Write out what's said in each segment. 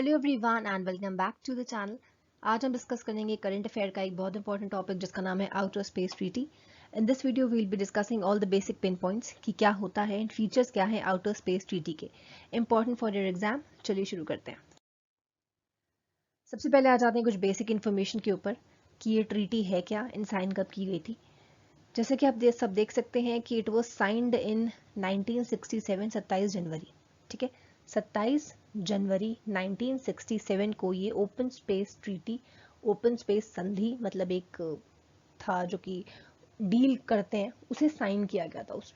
Hello everyone and welcome back to the channel. आज हम discuss करेंगे करंट अफेयर का एक बहुत इंपॉर्टेंट टॉपिक जिसका नाम है outer space treaty. In this video we will be discussing all the basic pin points कि क्या होता है एंड फीचर्स क्या है आउटर स्पेस ट्रीटी के, इंपॉर्टेंट फॉर योर एग्जाम। चलिए शुरू करते हैं। सबसे पहले आ जाते हैं कुछ बेसिक इन्फॉर्मेशन के ऊपर कि ये ट्रीटी है क्या, इन साइन कब की गई थी। जैसे कि आप सब देख सकते हैं कि इट वॉज साइंड इन 1967, 27 जनवरी। ठीक है, 27 जनवरी 1967 को ये open space treaty, open space संधि मतलब एक था जो कि डील करते हैं, उसे साइन किया गया था। उस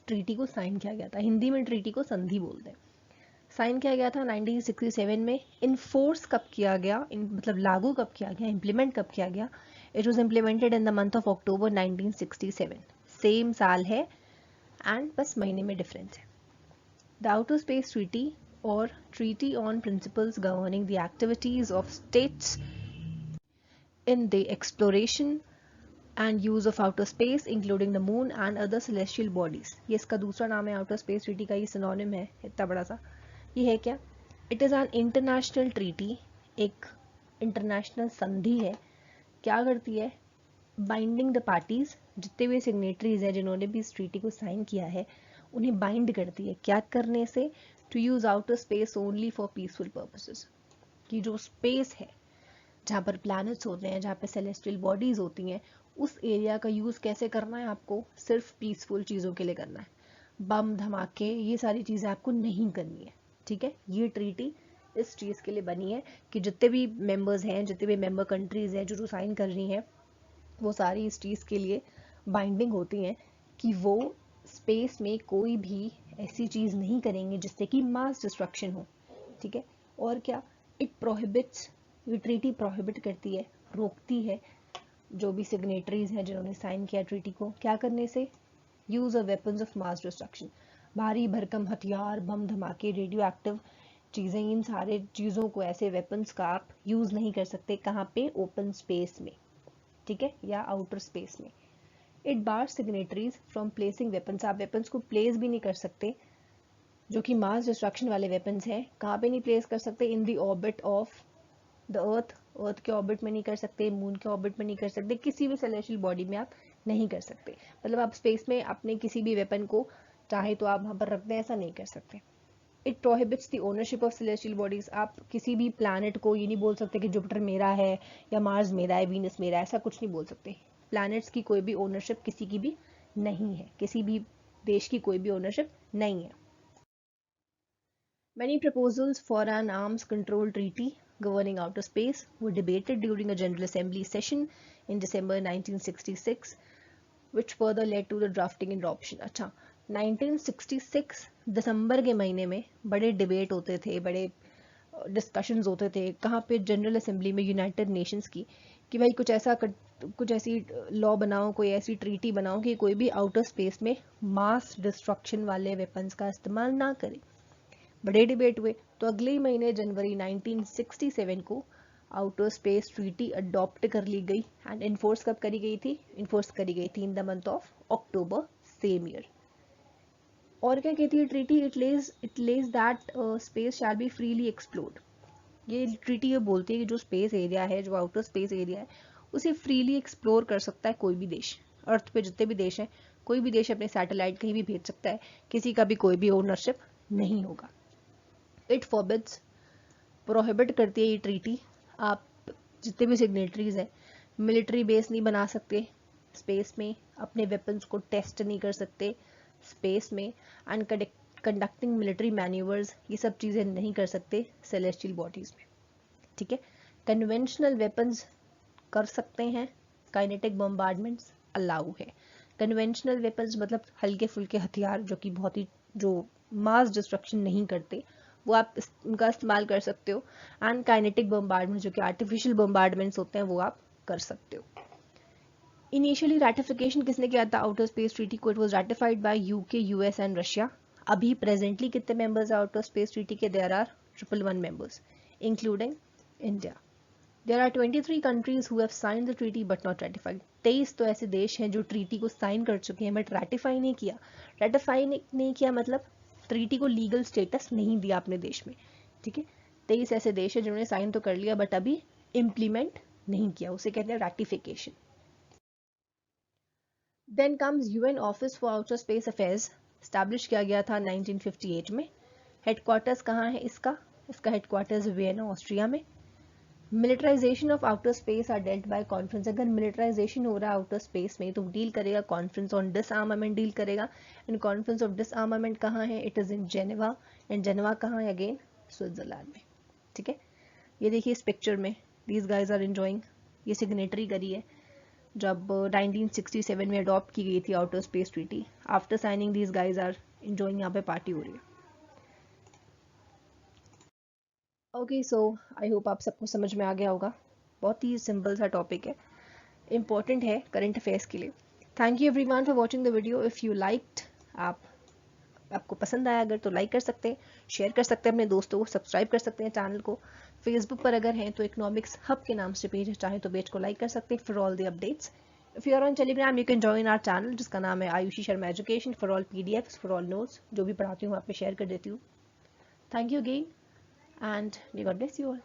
ट्रीटी को साइन किया गया था। हिंदी में ट्रीटी को संधि बोलते हैं। साइन किया गया था 1967 में। इनफोर्स कब किया गया, मतलब लागू कब किया गया, इम्प्लीमेंट कब किया गया? It was implemented in the month of October 1967। Same साल है एंड बस महीने में डिफरेंस है। The Outer Space Treaty or Treaty on Principles Governing the Activities of States in the Exploration and Use of Outer Space including the Moon and other celestial bodies। ये इसका दूसरा नाम है Outer Space Treaty का, ये synonym है इतना बड़ा सा। ये है क्या? It is an international treaty, एक इंटरनेशनल संधि है। क्या करती है? बाइंडिंग द पार्टीज, जितने भी सिग्नेटरीज हैं जिन्होंने भी इस ट्रीटी को साइन किया है, उन्हें बाइंड करती है। क्या करने से? To use outer space only for peaceful purposes. कि जो स्पेस है जहाँ पर प्लैनेट्स होते हैं, जहाँ पे सेलेस्टियल बॉडीज होती हैं, उस एरिया का यूज कैसे करना है? आपको सिर्फ पीसफुल चीज़ों के लिए करना है। बम धमाके ये सारी चीज़ें आपको नहीं करनी है। ठीक है, ये ट्रीटी इस चीज़ के लिए बनी है कि जितने भी मेंबर्स हैं, जितने भी मेंबर कंट्रीज हैं जो साइन कर रही हैं, वो सारी इस चीज़ के लिए बाइंडिंग होती हैं कि वो स्पेस में कोई भी ऐसी चीज़ नहीं करेंगे जिससे कि मास डिस्ट्रक्शन हो। ठीक है, और क्या? इट प्रोहिबिट्स, ये ट्रीटी प्रोहिबिट करती है, रोकती है जो भी सिग्नेटरीज हैं जिन्होंने साइन किया ट्रीटी को, क्या करने से? Use of weapons of mass destruction. भारी भरकम हथियार, बम धमाके, रेडियो एक्टिव चीज़ें, इन सारे चीज़ों को, ऐसे वेपन्स का आप यूज़ नहीं कर सकते। कहाँ पे? ओपन स्पेस में। ठीक है, या आउटर स्पेस में। It bar signatories from placing weapons, आप वेपन्स को प्लेस भी नहीं कर सकते जो कि मास डिस्ट्रक्शन वाले वेपन्स हैं। कहाँ पे नहीं प्लेस कर सकते? In the orbit of the earth, earth के ऑर्बिट में नहीं कर सकते, मून के ऑर्बिट में नहीं कर सकते, किसी भी सेलेस्टियल बॉडी में आप नहीं कर सकते। मतलब आप स्पेस में अपने किसी भी वेपन को चाहे तो आप वहाँ पर रख दें, ऐसा नहीं कर सकते। It prohibits the ownership of celestial bodies, आप किसी भी प्लैनेट को ये नहीं बोल सकते कि जुपिटर मेरा है या मार्स मेरा है, वीनस मेरा है, ऐसा कुछ नहीं बोल सकते। प्लैनेट्स की कोई भी ओनरशिप किसी की भी नहीं है, किसी भी देश की कोई भी ओनरशिप नहीं है। Many proposals for an arms control treaty governing outer space were debated during a General Assembly session in December 1966, which further led to the drafting and adoption। अच्छा, 1966 दिसंबर के महीने में बड़े डिबेट होते थे, बड़े डिस्कशंस होते थे। कहाँ पे? जनरल असेंबली में, यूनाइटेड नेशंस की, कि भाई कुछ ऐसी लॉ बनाओ, कोई ऐसी ट्रीटी बनाओ कि कोई भी आउटर स्पेस में मास डिस्ट्रक्शन वाले वेपन्स का इस्तेमाल ना करे। बड़े डिबेट हुए, तो अगले ही महीने जनवरी 1967 को आउटर स्पेस ट्रीटी अडॉप्ट कर ली गई एंड इन्फोर्स कब करी गई थी? इन्फोर्स करी गई थी in the month of October same year. और क्या कहती है treaty? It Lay's that space shall be freely explored. ये ट्रीटी ये बोलती है कि जो स्पेस एरिया है, जो आउटर स्पेस एरिया है, उसे फ्रीली एक्सप्लोर कर सकता है कोई भी देश। अर्थ पे जितने भी देश हैं, कोई भी देश अपने सैटेलाइट कहीं भी भेज सकता है, किसी का भी कोई भी ओनरशिप नहीं होगा। इट फॉरबिड्स, प्रोहिबिट करती है ये ट्रीटी, आप जितने भी सिग्नेटरीज हैं, मिलिट्री बेस नहीं बना सकते स्पेस में, अपने वेपन्स को टेस्ट नहीं कर सकते स्पेस में, एंड कंडक्टिंग मिलिट्री मैन्यूवर्स, ये सब चीज़ें नहीं कर सकते सेलेस्टियल बॉडीज में। ठीक है, कन्वेंशनल वेपन्स कर सकते हैं, काइनेटिक बम्बार्डमेंट्स अलाउ है। कन्वेंशनल वेपन्स मतलब हल्के फुल्के हथियार जो कि बहुत ही, जो मास डिस्ट्रक्शन नहीं करते, वो आप उनका इस्तेमाल कर सकते हो। एंड काइनेटिक बम्बार्डमेंट जो कि आर्टिफिशियल बम्बार्डमेंट्स होते हैं, वो आप कर सकते हो। इनिशियली रैटिफिकेशन किसने किया था आउटर स्पेस ट्रीटी को? It was ratified by UK, US and Russia. अभी प्रेजेंटली कितने मेंबर्स हैं आउटर स्पेस ट्रीटी के? There are 111 members including India. There are 23 countries who have signed the treaty but not ratified। 23 तो ऐसे देश हैं जो ट्रीटी को साइन कर चुके हैं बट रेटिफाई नहीं किया। रेटिफाई नहीं किया मतलब ट्रीटी को लीगल स्टेटस नहीं दिया अपने देश में। ठीक है, 23 ऐसे देश है जिन्होंने साइन तो कर लिया बट अभी इम्प्लीमेंट नहीं किया, उसे कहते हैं ratification. Then comes UN office for outer space affairs, establish किया गया था 1958 में। हेडक्वार्टर्स कहाँ है इसका? इसका हेडक्वार्टर्स वियना ऑस्ट्रिया में। Militarization of outer space are dealt by conference, अगर मिलिटराइजेशन हो रहा है आउटर स्पेस में तो डील करेगा कॉन्फ्रेंस ऑन डिसआर्मामेंट डील करेगा। एंड कॉन्फ्रेंस ऑफ डिसआर्मामेंट कहाँ है? It is in Geneva. And Geneva कहाँ है? अगेन स्विट्जरलैंड में। ठीक है, ये देखिए इस पिक्चर में दीज गाइज आर एंजॉइंग, ये सिग्नेटरी करी है जब 1967 में अडॉप्ट की गई थी outer space treaty. After signing these guys are enjoying, यहाँ पे पार्टी हो रही है। ओके, सो आई होप आप सबको समझ में आ गया होगा। बहुत ही सिंपल सा टॉपिक है, इम्पॉर्टेंट है करंट अफेयर्स के लिए। Thank you everyone for watching the video. If you liked, आपको पसंद आया अगर तो लाइक कर सकते हैं, शेयर कर सकते हैं अपने दोस्तों को, सब्सक्राइब कर सकते हैं चैनल को। फेसबुक पर अगर हैं तो इकोनॉमिक्स हब के नाम से पेज है, चाहे तो पेज को लाइक कर सकते हैं for all the updates. If you are on Telegram you can join our channel जिसका नाम है Ayushi Sharma education, for all PDFs, for all notes, जो भी पढ़ाती हूँ आप पे शेयर कर देती हूँ। Thank you again and may God bless you all.